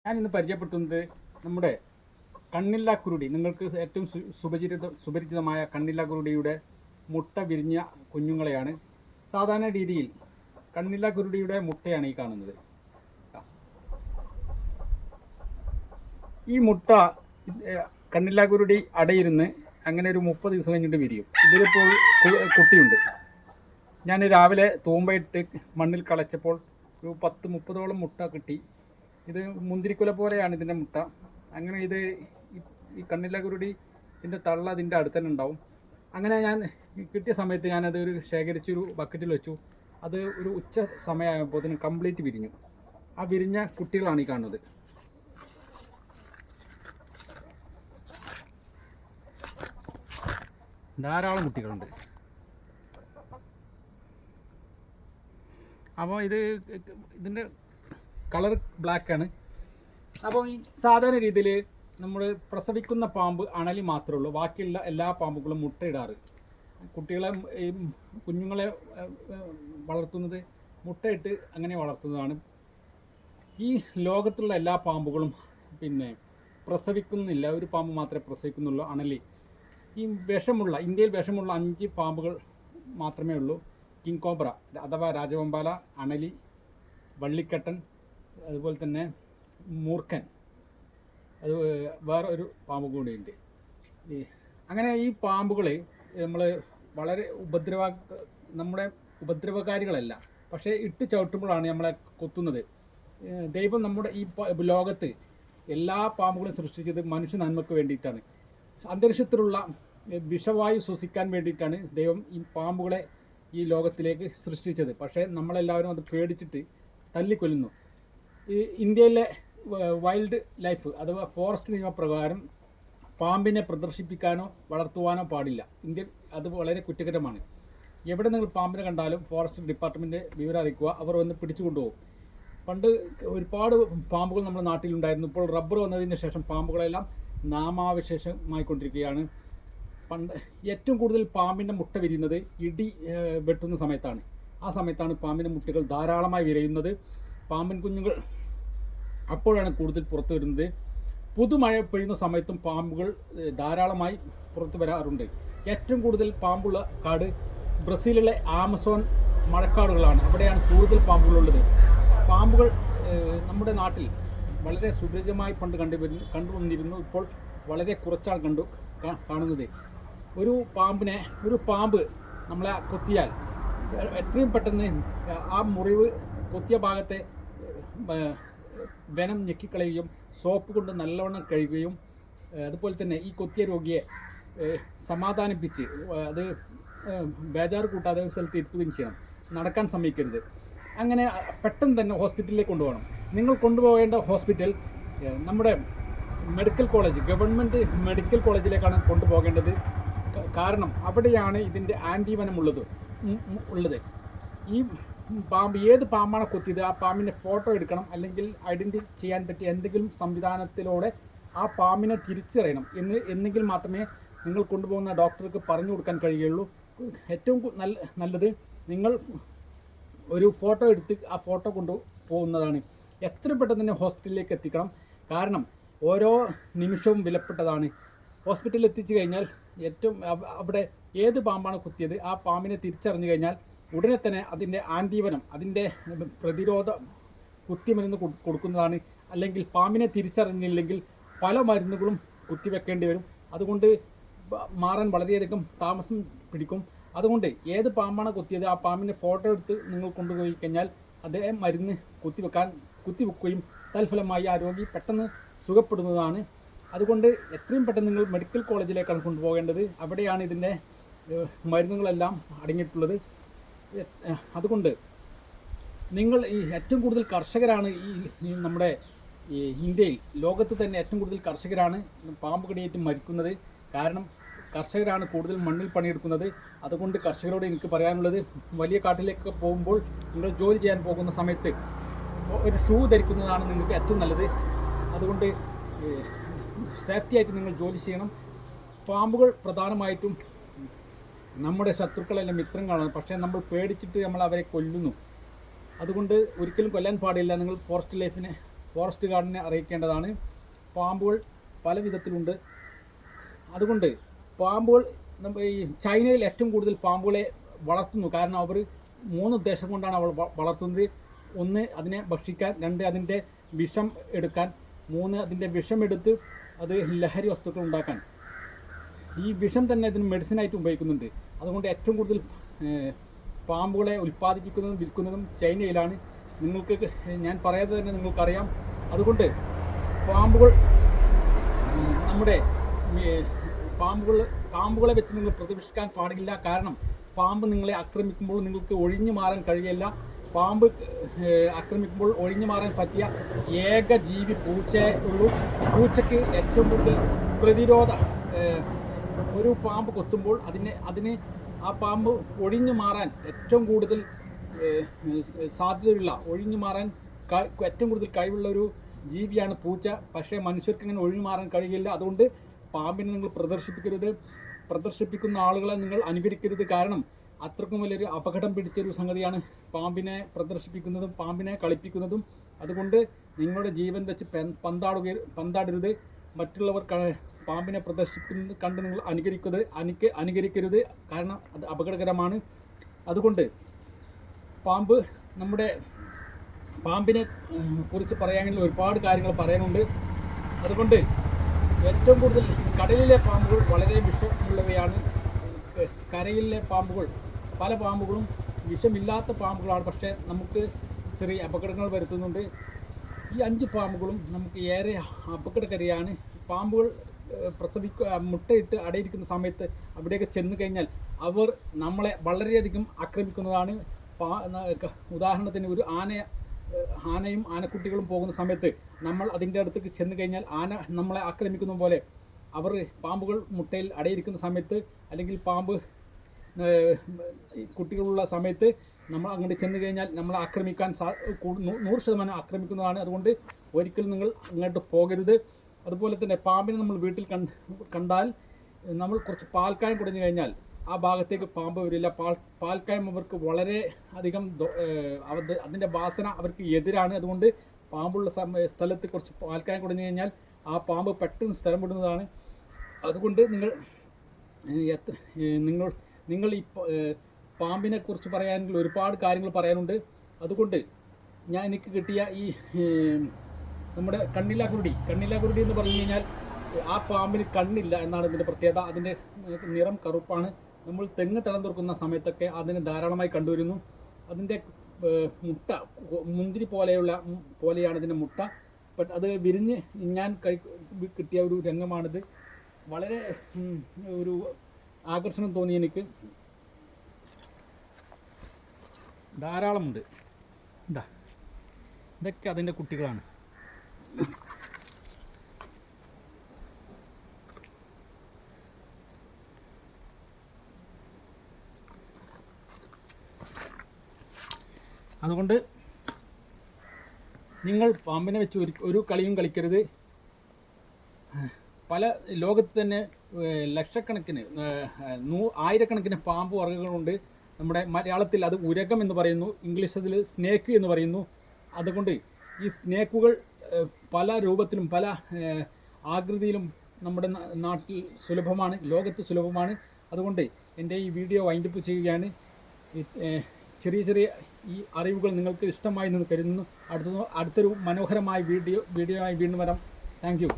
ഞാൻ ഇന്ന് പരിചയപ്പെടുത്തുന്നത് നമ്മുടെ കണ്ണില്ലാക്കുരുടി. നിങ്ങൾക്ക് ഏറ്റവും സുപരിചിതമായ കണ്ണില്ലാക്കുരുടിയുടെ മുട്ട വിരിഞ്ഞ കുഞ്ഞുങ്ങളെയാണ്. സാധാരണ രീതിയിൽ കണ്ണില്ലാക്കുരുടിയുടെ മുട്ടയാണ് ഈ കാണുന്നത്. ഈ മുട്ട കണ്ണില്ലാക്കുരുടി അടയിരുന്ന് അങ്ങനെ ഒരു 30 ദിവസം കഴിഞ്ഞിട്ട് വിരിയും. ഇതിലിപ്പോൾ കുട്ടിയുണ്ട്. ഞാൻ രാവിലെ തൂമ്പയിട്ട് മണ്ണിൽ കളച്ചപ്പോൾ ഒരു 10-30ഓളം മുട്ട കിട്ടി. ഇത് മുന്തിരിക്കുല പോലെയാണ് ഇതിൻ്റെ മുട്ട. അങ്ങനെ ഇത് ഈ കണ്ണില്ലാക്കുരുടി ഇതിൻ്റെ തള്ള അതിൻ്റെ അടുത്ത് തന്നെ ഉണ്ടാവും. അങ്ങനെ ഞാൻ കിട്ടിയ സമയത്ത് ഞാനത് ശേഖരിച്ചൊരു ബക്കറ്റിൽ വെച്ചു. അത് ഒരു ഉച്ച സമയമായപ്പോൾ അതിന് കംപ്ലീറ്റ് വിരിഞ്ഞു. ആ വിരിഞ്ഞ കുട്ടികളാണ് ഈ കാണുന്നത്. ധാരാളം കുട്ടികളുണ്ട്. അപ്പോൾ ഇതിൻ്റെ കളർ ബ്ലാക്കാണ്. അപ്പോൾ ഈ സാധാരണ രീതിയിൽ നമ്മൾ പ്രസവിക്കുന്ന പാമ്പ് അണലി മാത്രമേ ഉള്ളൂ. ബാക്കിയുള്ള എല്ലാ പാമ്പുകളും മുട്ടയിടാറ്. കുഞ്ഞുങ്ങളെ വളർത്തുന്നത് മുട്ടയിട്ട് അങ്ങനെ വളർത്തുന്നതാണ്. ഈ ലോകത്തുള്ള എല്ലാ പാമ്പുകളും പ്രസവിക്കുന്നില്ല. ഒരു പാമ്പ് മാത്രമേ പ്രസവിക്കുന്നുള്ളൂ, അണലി. ഈ ഇന്ത്യയിൽ വിഷമുള്ള 5 പാമ്പുകൾ മാത്രമേ ഉള്ളൂ. കിങ് കോബ്ര അഥവാ രാജവെമ്പാല, അണലി, വള്ളിക്കെട്ടൻ, അതുപോലെ തന്നെ മൂർഖൻ, അത് വേറെ ഒരു പാമ്പ് കൂടിയുണ്ട്. അങ്ങനെ ഈ പാമ്പുകൾ നമ്മൾ വളരെ നമ്മുടെ ഉപദ്രവകാരികളല്ല, പക്ഷേ ഇട്ട് ചവിട്ടുമ്പോഴാണ് നമ്മളെ കൊത്തുന്നത്. ദൈവം നമ്മുടെ ഈ ലോകത്ത് എല്ലാ പാമ്പുകളും സൃഷ്ടിച്ചത് മനുഷ്യ നന്മയ്ക്ക് വേണ്ടിയിട്ടാണ്. അന്തരീക്ഷത്തിലുള്ള വിഷവായു ശ്വസിക്കാൻ വേണ്ടിയിട്ടാണ് ദൈവം ഈ പാമ്പുകളെ ഈ ലോകത്തിലേക്ക് സൃഷ്ടിച്ചത്. പക്ഷേ നമ്മളെല്ലാവരും അത് പേടിച്ചിട്ട് തല്ലിക്കൊല്ലുന്നു. ഈ ഇന്ത്യയിലെ വൈൽഡ് ലൈഫ് അഥവാ ഫോറസ്റ്റ് നിയമപ്രകാരം പാമ്പിനെ പ്രദർശിപ്പിക്കാനോ വളർത്തുവാനോ പാടില്ല. അത് വളരെ കുറ്റകരമാണ്. എവിടെ നിങ്ങൾ പാമ്പിനെ കണ്ടാലും ഫോറസ്റ്റ് ഡിപ്പാർട്ട്മെൻറ്റ് വിവരം അറിയിക്കുക. അവർ വന്ന് പിടിച്ചു കൊണ്ടുപോകും. പണ്ട് ഒരുപാട് പാമ്പുകൾ നമ്മുടെ നാട്ടിലുണ്ടായിരുന്നു. ഇപ്പോൾ റബ്ബർ വന്നതിന് ശേഷം പാമ്പുകളെല്ലാം നാമാവശേഷമായിക്കൊണ്ടിരിക്കുകയാണ്. ഏറ്റവും കൂടുതൽ പാമ്പിൻ്റെ മുട്ട വിരിയുന്നത് ഇടി വെട്ടുന്ന സമയത്താണ്. ആ സമയത്താണ് പാമ്പിൻ്റെ മുട്ടകൾ ധാരാളമായി വിരിയുന്നത്. പാമ്പിൻ കുഞ്ഞുങ്ങൾ അപ്പോഴാണ് കൂടുതൽ പുറത്തു വരുന്നത്. പുതുമഴ പെയ്യുന്ന സമയത്തും പാമ്പുകൾ ധാരാളമായി പുറത്തു വരാറുണ്ട്. ഏറ്റവും കൂടുതൽ പാമ്പുള്ള കാട് ബ്രസീലിലെ ആമസോൺ മഴക്കാടുകളാണ്. അവിടെയാണ് കൂടുതൽ പാമ്പുകളുള്ളത്. പാമ്പുകൾ നമ്മുടെ നാട്ടിൽ വളരെ സുപരിചിതമായി പണ്ട് കണ്ടുവന്നിരുന്നു. ഇപ്പോൾ വളരെ കുറച്ചാണ് കാണുന്നത്. ഒരു പാമ്പ് നമ്മളെ കൊത്തിയാൽ എത്രയും പെട്ടെന്ന് ആ മുറിവ് കൊത്തിയ ഭാഗത്തെ വെനം ഞെക്കിക്കളയുകയും സോപ്പ് കൊണ്ട് നല്ലവണ്ണം കഴുകുകയും അതുപോലെ തന്നെ ഈ കൊത്തിയ രോഗിയെ സമാധാനിപ്പിച്ച് അത് ബേജാറ് കൂട്ടാതെ ഒരു സ്ഥലത്ത് ഇരുത്തുകയും ചെയ്യണം. നടക്കാൻ സമ്മതിക്കരുത്. അങ്ങനെ പെട്ടെന്ന് തന്നെ ഹോസ്പിറ്റലിലേക്ക് കൊണ്ടുപോകണം. നിങ്ങൾ കൊണ്ടുപോകേണ്ട ഹോസ്പിറ്റൽ നമ്മുടെ മെഡിക്കൽ കോളേജ്, ഗവൺമെൻറ് മെഡിക്കൽ കോളേജിലേക്കാണ് കൊണ്ടുപോകേണ്ടത്. കാരണം അവിടെയാണ് ഇതിൻ്റെ ആൻറ്റിവനം ഉള്ളത്. ഈ പാമ്പ് ഏത് പാമ്പാണ് കൊത്തിയത് ആ പാമ്പിൻ്റെ ഫോട്ടോ എടുക്കണം. അല്ലെങ്കിൽ ഐഡൻറ്റിഫൈ ചെയ്യാൻ പറ്റിയ എന്തെങ്കിലും സംവിധാനത്തിലൂടെ ആ പാമ്പിനെ തിരിച്ചറിയണം. എന്നെങ്കിൽ മാത്രമേ നിങ്ങൾ കൊണ്ടുപോകുന്ന ഡോക്ടർക്ക് പറഞ്ഞു കൊടുക്കാൻ കഴിയുകയുള്ളൂ. ഏറ്റവും നല്ലത് നിങ്ങൾ ഒരു ഫോട്ടോ എടുത്ത് ആ ഫോട്ടോ കൊണ്ടുപോകുന്നതാണ്. എത്ര പെട്ടെന്ന് തന്നെ ഹോസ്പിറ്റലിലേക്ക് എത്തിക്കണം. കാരണം ഓരോ നിമിഷവും വിലപ്പെട്ടതാണ്. ഹോസ്പിറ്റലിൽ എത്തിച്ചു കഴിഞ്ഞാൽ അവിടെ ഏത് പാമ്പാണ് കുത്തിയത് ആ പാമ്പിനെ തിരിച്ചറിഞ്ഞു കഴിഞ്ഞാൽ ഉടനെ തന്നെ അതിൻ്റെ ആൻറ്റിവനം, അതിൻ്റെ പ്രതിരോധ കുത്തിമരുന്ന് കൊടുക്കുന്നതാണ്. അല്ലെങ്കിൽ പാമ്പിനെ തിരിച്ചറിഞ്ഞില്ലെങ്കിൽ പല മരുന്നുകളും കുത്തിവെക്കേണ്ടി വരും. അതുകൊണ്ട് മാറാൻ വളരെയധികം താമസം പിടിക്കും. അതുകൊണ്ട് ഏത് പാമ്പാണ് കുത്തിയത് ആ പാമ്പിൻ്റെ ഫോട്ടോ എടുത്ത് നിങ്ങൾ കൊണ്ടുപോയി കഴിഞ്ഞാൽ അതേ മരുന്ന് കുത്തിവെക്കുകയും തൽഫലമായി ആ രോഗി പെട്ടെന്ന് സുഖപ്പെടുന്നതാണ്. അതുകൊണ്ട് എത്രയും പെട്ടെന്ന് നിങ്ങൾ മെഡിക്കൽ കോളേജിലേക്കാണ് കൊണ്ടുപോകേണ്ടത്. അവിടെയാണ് ഇതിൻ്റെ മരുന്നുകളെല്ലാം അടങ്ങിയിട്ടുള്ളത്. അതുകൊണ്ട് നിങ്ങൾ ഏറ്റവും കൂടുതൽ കർഷകരാണ് നമ്മുടെ ഇന്ത്യയിൽ, ലോകത്ത് തന്നെ ഏറ്റവും കൂടുതൽ കർഷകരാണ് പാമ്പ് കടിയേറ്റ് മരിക്കുന്നത്. കാരണം കർഷകരാണ് കൂടുതൽ മണ്ണിൽ പണിയെടുക്കുന്നത്. അതുകൊണ്ട് കർഷകരോട് എനിക്ക് പറയാനുള്ളത്, വലിയ കാട്ടിലേക്ക് പോകുമ്പോൾ നിങ്ങൾ ജോലി ചെയ്യാൻ പോകുന്ന സമയത്ത് ഒരു ഷൂ ധരിക്കുന്നതാണ് നിങ്ങൾക്ക് ഏറ്റവും നല്ലത്. അതുകൊണ്ട് സേഫ്റ്റി ആയിട്ട് നിങ്ങൾ ജോലി ചെയ്യണം. പാമ്പുകൾ പ്രധാനമായിട്ടും നമ്മുടെ ശത്രുക്കളെല്ലാം മിത്രങ്ങളാണ്. പക്ഷേ നമ്മൾ പേടിച്ചിട്ട് നമ്മൾ അവരെ കൊല്ലുന്നു. അതുകൊണ്ട് ഒരിക്കലും കൊല്ലാൻ പാടില്ല. നിങ്ങൾ ഫോറസ്റ്റ് ഗാർഡിനെ അറിയിക്കേണ്ടതാണ്. പാമ്പുകൾ പല വിധത്തിലുണ്ട്. അതുകൊണ്ട് പാമ്പുകൾ ഈ ചൈനയിൽ ഏറ്റവും കൂടുതൽ പാമ്പുകളെ വളർത്തുന്നു. കാരണം അവർ 3 ഉദ്ദേശം കൊണ്ടാണ് അവർ വളർത്തുന്നത്. 1 അതിനെ ഭക്ഷിക്കാൻ, 2 അതിൻ്റെ വിഷം എടുക്കാൻ, 3 അതിൻ്റെ വിഷമെടുത്ത് അത് ലഹരി വസ്തുക്കൾ ഉണ്ടാക്കാൻ. ഈ വിഷം തന്നെ ഇതിന് മെഡിസിനായിട്ട് ഉപയോഗിക്കുന്നുണ്ട്. അതുകൊണ്ട് ഏറ്റവും കൂടുതൽ പാമ്പുകളെ ഉൽപ്പാദിപ്പിക്കുന്നതും വിൽക്കുന്നതും ചൈനയിലാണ്. നിങ്ങൾക്ക് ഞാൻ പറയാതെ തന്നെ നിങ്ങൾക്കറിയാം. അതുകൊണ്ട് നമ്മുടെ പാമ്പുകളെ വെച്ച് നിങ്ങൾ പ്രതിഷ്ഠിക്കാൻ പാടില്ല. കാരണം പാമ്പ് നിങ്ങളെ ആക്രമിക്കുമ്പോൾ നിങ്ങൾക്ക് ഒഴിഞ്ഞു മാറാൻ കഴിയില്ല. പാമ്പ് ആക്രമിക്കുമ്പോൾ ഒഴിഞ്ഞു മാറാൻ പറ്റിയ ഏക ജീവി പൂച്ചയേ ഉള്ളൂ. പൂച്ചയ്ക്ക് ഏറ്റവും കൂടുതൽ പ്രതിരോധ ഒരു പാമ്പ് കൊത്തുമ്പോൾ അതിന് ആ പാമ്പ് ഒഴിഞ്ഞു മാറാൻ ഏറ്റവും കൂടുതൽ സാധ്യതയുള്ള, ഒഴിഞ്ഞു മാറാൻ ഏറ്റവും കൂടുതൽ കഴിവുള്ള ഒരു ജീവിയാണ് പൂച്ച. പക്ഷേ മനുഷ്യർക്ക് ഇങ്ങനെ ഒഴിഞ്ഞു മാറാൻ കഴിയില്ല. അതുകൊണ്ട് പാമ്പിനെ നിങ്ങൾ പ്രദർശിപ്പിക്കുന്ന ആളുകളെ നിങ്ങൾ അനുകരിക്കരുത്. കാരണം അത്രക്കും വലിയൊരു അപകടം പിടിച്ചൊരു സംഗതിയാണ് പാമ്പിനെ പ്രദർശിപ്പിക്കുന്നതും പാമ്പിനെ കളിപ്പിക്കുന്നതും. അതുകൊണ്ട് നിങ്ങളുടെ ജീവൻ വെച്ച് പന്താടരുത്. മറ്റുള്ളവർ പാമ്പിനെ പ്രദർശിപ്പിക്കുന്നത് കണ്ട് നിങ്ങൾ അനുകരിക്കരുത്. കാരണം അത് അപകടകരമാണ്. അതുകൊണ്ട് പാമ്പിനെ കുറിച്ച് പറയുകയാണെങ്കിൽ ഒരുപാട് കാര്യങ്ങൾ പറയാനുണ്ട്. അതുകൊണ്ട് ഏറ്റവും കൂടുതൽ കടലിലെ പാമ്പുകൾ വളരെ വിഷമുള്ളവയാണ്. കരയിലെ പാമ്പുകൾ, പല പാമ്പുകളും വിഷമില്ലാത്ത പാമ്പുകളാണ്. പക്ഷേ നമുക്ക് ചെറിയ അപകടങ്ങൾ വരുത്തുന്നുണ്ട്. ഈ 5 പാമ്പുകളും നമുക്ക് ഏറെ അപകടകാരിയാണ്. പാമ്പുകൾ മുട്ടയിട്ട് അടയിരിക്കുന്ന സമയത്ത് അവിടെയൊക്കെ ചെന്ന് കഴിഞ്ഞാൽ അവർ നമ്മളെ വളരെയധികം ആക്രമിക്കുന്നതാണ്. ഉദാഹരണത്തിന് ഒരു ആനയും ആനക്കുട്ടികളും പോകുന്ന സമയത്ത് നമ്മൾ അതിൻ്റെ അടുത്തേക്ക് ചെന്ന് കഴിഞ്ഞാൽ ആന നമ്മളെ ആക്രമിക്കുന്ന പോലെ പാമ്പുകൾ മുട്ടയിൽ അടയിരിക്കുന്ന സമയത്ത്, അല്ലെങ്കിൽ പാമ്പ് കുട്ടികളുള്ള സമയത്ത് നമ്മൾ അങ്ങോട്ട് ചെന്ന് കഴിഞ്ഞാൽ നമ്മളെ ആക്രമിക്കാൻ 100% ആക്രമിക്കുന്നതാണ്. അതുകൊണ്ട് ഒരിക്കലും നിങ്ങൾ അങ്ങോട്ട് പോകരുത്. അതുപോലെ തന്നെ പാമ്പിനെ നമ്മൾ വീട്ടിൽ കണ്ടാൽ നമ്മൾ കുറച്ച് പാൽക്കായം കുടഞ്ഞു കഴിഞ്ഞാൽ ആ ഭാഗത്തേക്ക് പാമ്പ് വരില്ല. പാൽക്കായം അവർക്ക് വളരെ അധികം അതിൻ്റെ വാസന അവർക്ക് എതിരാണ്. അതുകൊണ്ട് പാമ്പുള്ള സ്ഥലത്ത് കുറച്ച് പാൽക്കായം കുടഞ്ഞു കഴിഞ്ഞാൽ ആ പാമ്പ് പെട്ടെന്ന് സ്ഥലം വിടുന്നതാണ്. അതുകൊണ്ട് നിങ്ങൾ ഈ പാമ്പിനെ കുറിച്ച് പറയാനുള്ള ഒരുപാട് കാര്യങ്ങൾ പറയാനുണ്ട്. അതുകൊണ്ട് എനിക്ക് കിട്ടിയ ഈ നമ്മുടെ കണ്ണിലാകുരുടി എന്ന് പറഞ്ഞു കഴിഞ്ഞാൽ ആ പാമ്പിന് കണ്ണില്ല എന്നാണ് ഇതിൻ്റെ പ്രത്യേകത. അതിൻ്റെ നിറം കറുപ്പാണ്. നമ്മൾ തെങ്ങ് തടം തുറക്കുന്ന സമയത്തൊക്കെ അതിന് ധാരാളമായി കണ്ടുവരുന്നു. അതിൻ്റെ മുട്ട മുന്തിരി പോലെയാണ് ഇതിൻ്റെ മുട്ട. അത് വിരിഞ്ഞ് ഞാൻ കിട്ടിയ ഒരു രംഗമാണിത്. വളരെ ഒരു ആകർഷണം തോന്നി എനിക്ക്. ധാരാളമുണ്ട്. ഇതൊക്കെ അതിൻ്റെ കുട്ടികളാണ്. അതുകൊണ്ട് നിങ്ങൾ പാമ്പിനെ വെച്ച് ഒരു കളിയും കളിക്കരുത്. പല ലോകത്ത് തന്നെ ലക്ഷക്കണക്കിന് ആയിരക്കണക്കിന് പാമ്പ് വർഗ്ഗങ്ങളുണ്ട്. നമ്മുടെ മലയാളത്തിൽ അത് ഉരകം എന്ന് പറയുന്നു, ഇംഗ്ലീഷിൽ സ്നേക്ക് എന്ന് പറയുന്നു. അതുകൊണ്ട് ഈ സ്നേക്കുകൾ പല രൂപത്തിലും പല ആകൃതിയിലും നമ്മുടെ നാട്ടിൽ സുലഭമാണ്, ലോകത്ത് സുലഭമാണ്. അതുകൊണ്ട് എൻ്റെ ഈ വീഡിയോ വൈൻഡപ്പ് ചെയ്യുകയാണ്. ചെറിയ ഈ അറിവുകൾ നിങ്ങൾക്ക് ഇഷ്ടമായി എന്ന് കരുതുന്നു. അടുത്തൊരു മനോഹരമായ വീഡിയോയായി വീണ്ടും വരാം. Thank you.